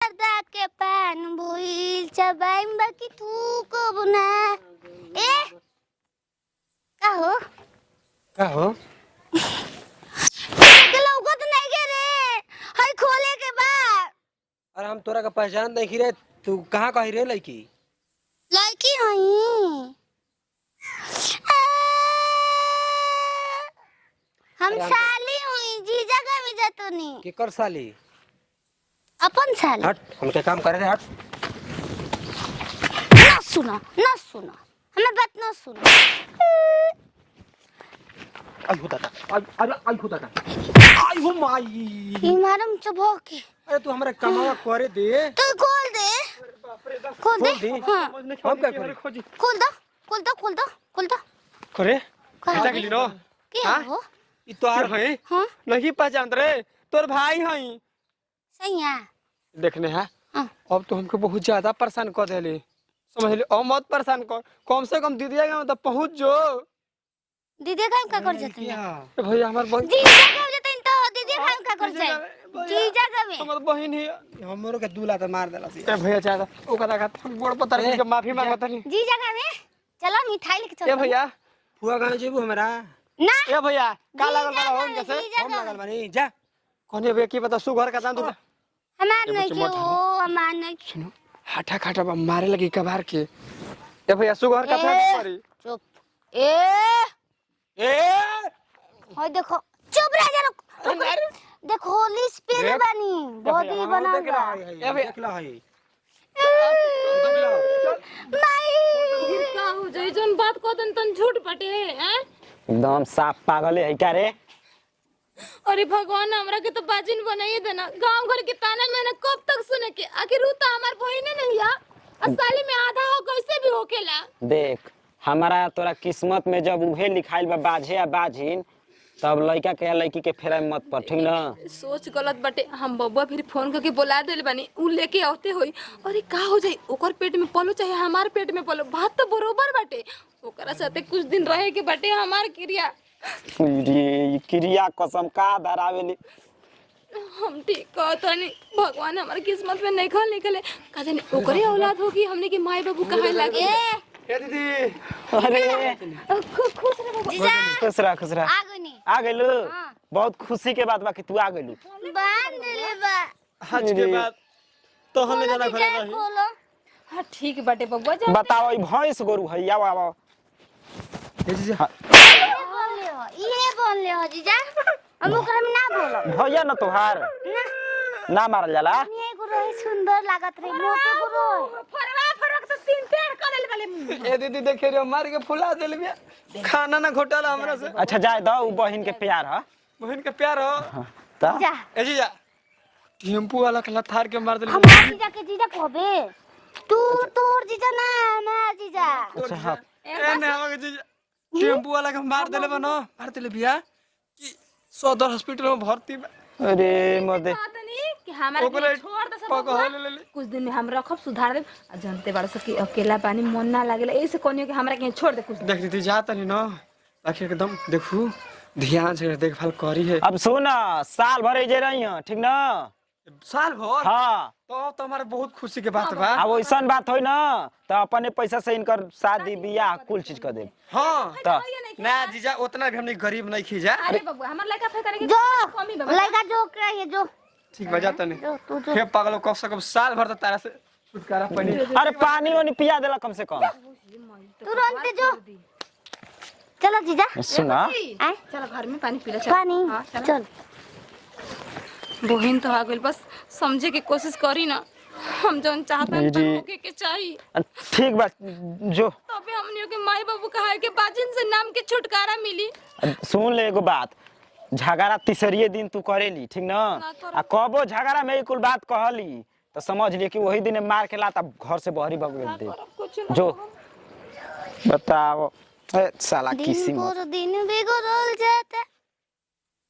पर्दा के पान भूल चबाइम बाकी थूक बुना ए का हो के लौकत नहीं के रे हई खोले के बा। अरे हम तोरा का पहचान नहीं रे, तू कहाँ कही रे लड़की? लड़की हई हम साली हुई जीजा का भी जतनी केकर साली? अपन साली। हट, हमके काम करे रे, हट। ना सुनो हमें बात ना सुनो। आई होता था, आई होता था, आई हो माई। ई मारम चबो के। अरे तू हमारे कमावा करे दे। तू खोल दे। खोल दे। हां हम क्या करे? खोल दो। करे बेटा के लीनो क्या हो? ई तो आर है हां नहीं पहचान रे, तोर भाई हई। सही है। देखने है हां अब तो हमको बहुत ज्यादा परेशान कर देले, समझ ले। और मत परेशान कर, कम से कम दीदी का मतलब पहुंच जो। दीदी का कर जतन ए भैया हमार बहन जीजा का जतन तो दीदी का कर जाए। जीजा का में हमार बहन ही हमरो के दूला त मार देला सी। ए भैया चाहता ओकरा का गोड़ पतर के माफी मांगत नहीं। जीजा का में चलो मिठाई लेके चलो। ए भैया फुआ गाने जेबू हमरा? ना ए भैया का लागल बड़ा हो जैसे हम लगल बानी जा। कोने बे की बता सुगर का जान तू हमार नहीं के ओ हमार नहीं। सुनो हाटा खाटा बा मारे लगी कबार के। ए भैया सुगर का फेंक पड़ी। चुप ए होय देखो चुप रह जा लोग। देखो होली स्पेन बनी बॉडी बना देख ला ए भैया देख ला है। नहीं का हो जाई जोन बात को तन झूठ पटे हैं। एकदम साफ पागले है क्या रे? अरे भगवान हमरा के तो बाजिन बनाइए देना। गांव घर के ताना मैंने कब तक सुने के आखिर रू तो हमार बहिने नहीं है। साली में आधा हो कैसे भी होकेला। देख हमारा तोरा किस्मत में जब उहे लिखाइल बा बाझे या बाझिन, तब लड़का के लड़की के फेरा में मत पड़, ठीक ना? सोच गलत बटे। हम बब्बा फिर फोन करके बुला देले बानी, उ लेके आते होई। अरे का हो जाई ओकर पेट में पलो चाहे हमार पेट में पलो, बात तो बरोबर बाटे। ओकरा साथे कुछ दिन रहे के बाटे हमार क्रिया। रे क्रिया कसम का धरावेली। हम ठीक कहतनी भगवान हमार किस्मत में नहीं निकले। का जाने ओकरे औलाद होगी हमने के माई बाबू कहे लागे। ए दीदी अरे खुश रह बाबू। खुश रह आ गइलू। बहुत खुशी के बात बा कि तू आ गइलू। बांध ले बा आज के बाद तो हम जाना घरे रही। खोलो हां ठीक बाटे बब्बा जा। बताओ ई भैंस गोरु है आओ ए जी बोल ले हो जीजा। हम ओकरा में ना बोलो भैया न तोहार ना मारल जाला। ये गुरो सुंदर लागत रे मोटे गुरो फरवा तो तीन पेड़ कर ले वाले मुंह। ए दीदी देखे रे मार के फुला देल बिया। खाना ना घोटाला हमरा से। अच्छा जाए दो उ बहिन के प्यार ह। बहन के प्यार हो ता जा ए जीजा टेम्पू वाला खला थार के मार देल। हमार जीजा के जीजा कहबे तू तोर जीजा ना हमार जीजा। अच्छा हां ए ने हम के जीजा टेम्पू वाला के मार देले बनो मार देले बिया कि सदर हॉस्पिटल में भर्ती बा। अरे मर्दे कि हमारा ओकरे छोड़ दे सब पकड़ ले ले। कुछ दिन में हम रखब सुधार दे। जानते बाड़ से कि अकेला पानी मन ना लागेला ऐसे कोनियो के हमरा के छोड़ दे कुछ दिन। देख दीदी जात नहीं ना आखिर एकदम देखू ध्यान से देखभाल करी है। अब सुन साल भर जे रही है, ठीक ना? साल भर हाँ तो हमारे बहुत खुशी के बात बा। अब वैसा बात होई ना तो अपने पैसा से इनकर शादी बियाह कुल चीज कर दे। हाँ तो ना जीजा उतना भी हमने गरीब नहीं खींचा। अरे बबुआ हमर लड़का फेर करे के जो कमी बा। लड़का जो करे जो ठीक बजा तने जो तू जो हे पागल कब से कब साल भर तो तारा से छुटकारा पानी। अरे पानी वानी पिया देला कम से कम। तुरंत जो चलो जीजा सुना आए चलो घर में पानी पी ले चल। पानी हाँ, चलो। चल बहन तो आ गइल बस समझे की कोशिश करी ना। हम जौन चाहता हैं तो होके के चाहिए। ठीक बा जो तबे हमनियो के माई बाबू कहा के बाजिन से नाम के छुटकारा मिली। सुन ले एगो बात, झगड़ा तीसरे दिन तू करेली, ठीक ना? आ कबो झगड़ा में कुल बात कहली तो समझ लिए कि वही दिन मार के लाता घर से बहरी भग दे। कुछ जो बताओ ए साला दिन किसी मत पर दिन बिगड़ल जाता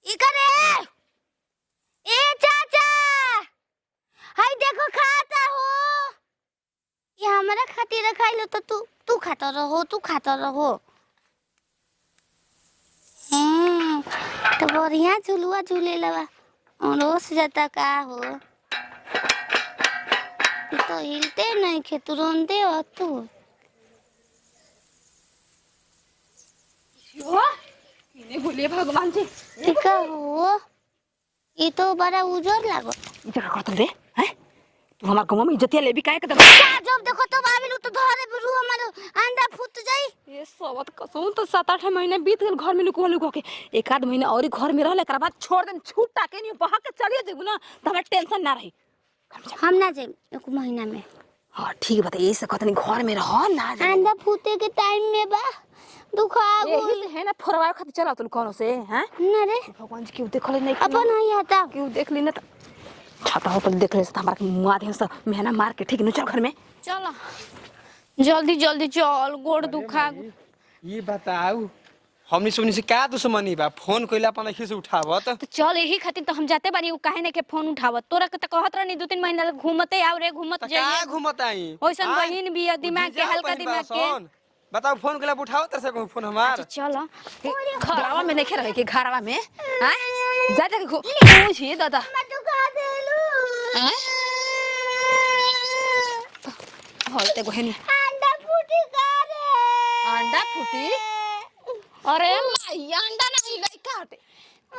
इकरे ए चाचा हाय देखो खाता हो ये हमारा खातिर खाइलो तो तू खाता रहो तो बढ़िया झुलुआ झूले लगा रोस जाता का हो तू तो हिलते नहीं खे तुरंते हो तू। इन्हें बोलिए भगवान जी ठीक हो ये तो बड़ा उजर लागो। इधर करत रे हैं तू हमार गांव में इज्जतिया लेबी काहे कदम जब देखो तो बाबिल तो धरे रू हमारो अंडा फूट जाई। ये सबत कसम तो 7-8 महीने बीत गए घर में लुको लुको के। एक आध महीना और घर में रहले कर बाद छोड़ देन छूटा के नहीं बहा के चलिए जेबू ना तो हमरा टेंशन ना रही। हम ना जाए एक महीना में। हां ठीक बात ये से कहतनी घर में रह ना जा अंडा फूटे के टाइम में बा दुखा यही है ना फोरवा खातिर चला तू कोनो से हैं ना रे भगवान जी क्यों देखले नहीं अपन नहीं आता क्यों देख ली ना तो छाता हो पर देख ले तो हमारा मुआ दे सब मेहना मार के ठीक न चल घर में चलो जल्दी जल्दी चल गोड़ दुखा। ये बताऊ हमनी सुनी से क्या दुश्मनी बा फोन कइला अपन खिस उठावत तो चल यही खातिर तो हम जाते बानी उ काहे ने के फोन उठावत तोरा के त कहत रहनी 2-3 महीना घूमते आव रे घूमत का जाइए घुमत आई ओइसन बहिन भी है दिमाग के हल्का दिमाग के। बताओ फोन कइला उठाओ तेरे से फोन हमार चलो घरवा में नहीं रहे के घरवा में हां जा जा पूछिए दादा मैं दुखा देलू होते गोहनी अंडा फूटी का रे अंडा फूटी अरे माई अंडा नहीं लइका हटे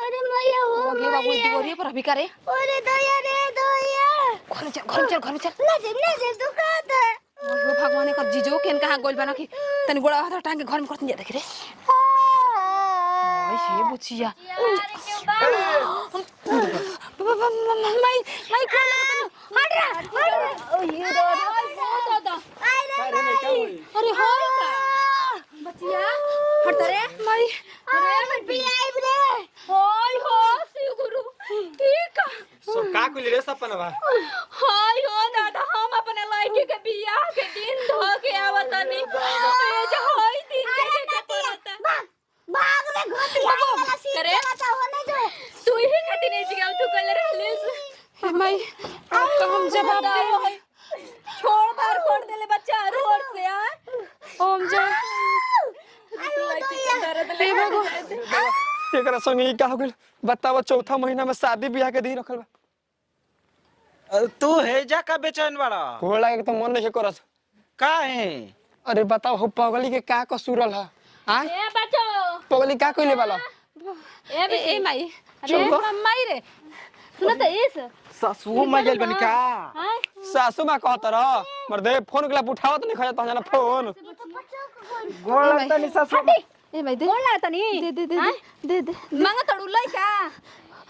अरे मैया हो ओगे बाबू दिगोरी पर अभी करे अरे दया रे दया घर में चल ना जे दुखा दे ओ भगवान का जीजो केन कहां गोल बना की तनी गोड़ा हाथ टांग के घर में करत जा देख रे ओए से बुचिया माई को हट रे ओ ये दादा अरे हो बचिया हट रे माई अरे बिलाई रे ओय हो शिव गुरु ठीक सब का कइले रे सपनवा हाय हो दादा हम अपने लड़की के बियाह के दिन धो के आवतनी ये जो होई दिन के पड़ता भाग रे घोटिया वाला सीन करे पता होने जो तू ही खातिर नहीं जिगाव तू कल रहले माई अब तो हम जवाब दे छोड़ बार कर देले बच्चा रोड से आ ओम जा एकरा संगे का हो गेल बताओ चौथा महीना में शादी ब्याह के दिन रखल बा तू है जा का बेचैन बड़ा घोड़ा के तो मन नहीं करत का है अरे बताओ हो पगली के का कसूरल है हां ए बच्चो पगली का कइले वाला ए माई अरे माई रे सुन त इस सासू में गेल बनी का सासू में कहत रह मर्दे फोन कला उठावत नहीं खया तना फोन गोड़ लगता नहीं सासू ए भाई दे बोला तनी दे मांगा तड़ू लइका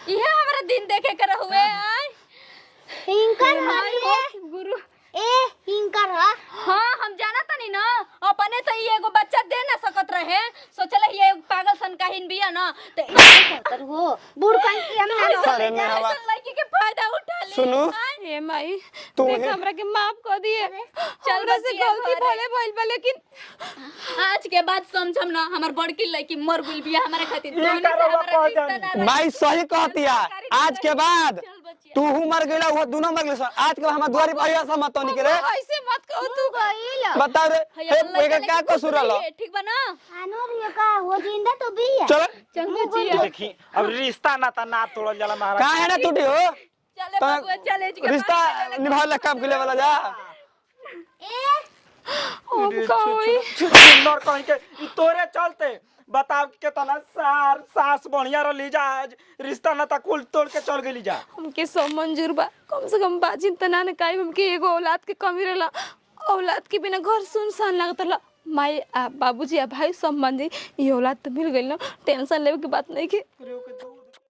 इहे हमरा दिन देखे कर हुए आय हिंकर मारे गुरु ए हिंकर हा हां हम जाना तनी ना अपने तो ये एगो बच्चा दे ना सकत रहे सोचले ये पागल सन काहिन बिया ना तो कर हो बूढ़ कान की हम ना अरे ने हवा लड़की के फायदा उठा ले सुनो ए माई तू देख हमरा के माफ कर दिए चल बस गलती भले भइल बा लेकिन आज के बाद समझम ना हमर बड़की लड़की मर गइल बिया हमरा खातिर माई सही कहतिया आज के बाद तू मर गइला वो दोनों मर गइल आज के हमार दुआरी पर आया मत तो निकले ऐसे मत कहो तू गइल बता रे ए का कसूर रहा ठीक बा ना आनोर ये का वो जिंदा तो भी है चल चल बचिया देखी अब रिश्ता नाता ना तोड़ल जाला महाराज का है ना टूटी हो चले बाबू चले जी रिश्ता निभाले काम के ले वाला जा ए हम कोई सुंदर कहीं के ई तोरे चलते बताओ केतना सास बढ़िया रली जा रिश्ता नाता कुल तोड़ के चल गेली जा हमके सब मंजूर बा कम से कम बाजिन तना न काई हमके एगो औलाद के कमी रहला औलाद के बिना घर सुनसान लागत रहला माई आ बाबूजी आ भाई सब मान जाई ये औलाद तो मिल गइल ना टेंशन लेवे के बात नहीं के